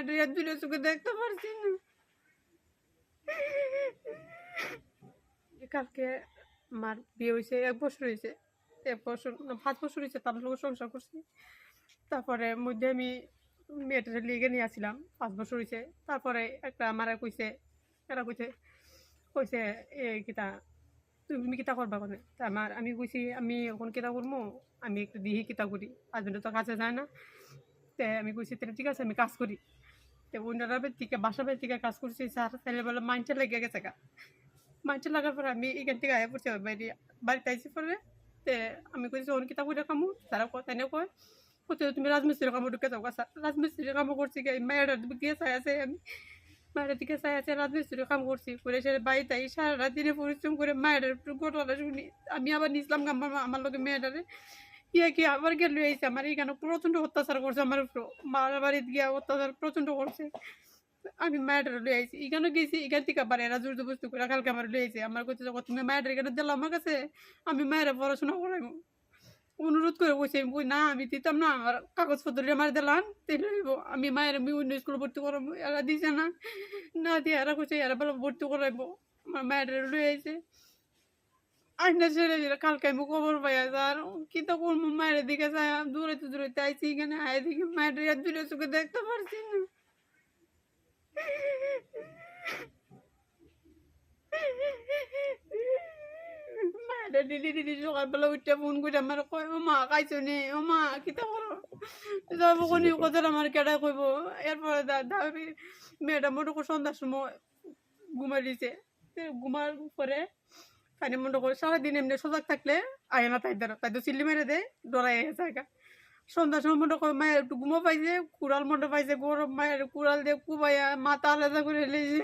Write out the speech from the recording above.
মায়ের দুটো চোখে দেখতে পারছি না। কালকে আমার বিয়ে হয়েছে 1 বছর হয়েছে, 1 বছর না 5 বছর হয়েছে, তার লোক সংসার করছি। তারপরে মধ্যে আমি মেয়েটারে লিগে নিয়ে আসছিলাম, 5 বছর হয়েছে। তারপরে একটা আমার কইছে, এরা কইছে কইছে এ কিতা তুমি কিতা করবা কোনে, তা আমি কইছি আমি এখন কিতা করবো, আমি একটু দিহি কিতা করি, হাজবেন্ডে তো কাছে যায় না। তে আমি কইছি তাহলে ঠিক আছে আমি কাজ করি। তো অন্যরা থেকে বাসা বাড়ি থেকে কাজ করছি, স্যার তাহলে বলে মাইন্ডটা লেগে গেছে গা। মাইন্ডটা লাগার পরে আমি এখান থেকে আয়া পড়ছি বাড়িতে আইসি পরে। তে আমি কইছি অন কিতা করে কামু, তারা কথা নিয়ে কয় কত তুমি রাজমিস্ত্রির কামো ঢুকে যাও স্যার। রাজমিস্ত্রির কামও করছি গে, মায়ের দিকে চাই আছে, আমি মায়ের দিকে চাই আছে রাজমিস্ত্রির কাম করছি করে সে বাড়িতে আই সারা রাত দিনে পরিশ্রম করে মায়ের ঘটনা শুনি। আমি আবার নিসলাম আমার লোকে মেয়েটারে কি আবার গিয়ে লুয়ে আইছে, আমার এখানে প্রচন্ড অত্যাচার করছে, আমার উপর মার বাড়িতে গিয়া অত্যাচার প্রচন্ড করছে। আমি মায়ের লুয়ে আইছি, এখানে গেছি, এখান থেকে আবার এরা জোর জবরদস্তি করে কালকে আমার লুয়ে আইছে। আমার কইতে তুমি মায়ের এখানে দিলাম আমার কাছে, আমি মায়ের পড়াশোনা করাই অনুরোধ করে বসে। আমি কই না আমি দিতাম না, আমার কাগজপত্র আমার দিলাম তাইলে আমি মায়ের আমি অন্য স্কুলে ভর্তি করাবো, এরা দিছে না, না দিয়ে এরা কইছে এরা বলে ভর্তি করাইবো। আমার মায়ের লুয়ে আইছে আইনা ছেড়ে দিল। কালকে আমি খবর পাই আর কি তো করবো, মায়ের দিকে চাই দূরাইতে দূরাইতে আইছি, এখানে আয় দেখি মায়ের দূরে চোখে দেখতে পারছি না। মায়েরা দিদি দিদি সকালবেলা উঠে ফোন করে আমার কয় ও মা খাইছো নি, ও মা কিতা করো যাবো কোনি কথা আমার কেডা কইব। এরপরে দাদা মেয়েটা মোটো সন্ধ্যার সময় ঘুমাই দিছে, ঘুমার পরে পানি মন্ড করে সারাদিন এমনি সজাগ থাকলে আয় না তাই তো চিল্লি মেরে দেয়, ডরাই জায়গা। সন্ধ্যার সময় মনে করে মায়ের একটু ঘুমো পাইছে, কুড়াল মন্ড পাইছে, গরম মায়ের কুড়াল দিয়ে কুবাইয়া মাথা আলাদা করে লেছে।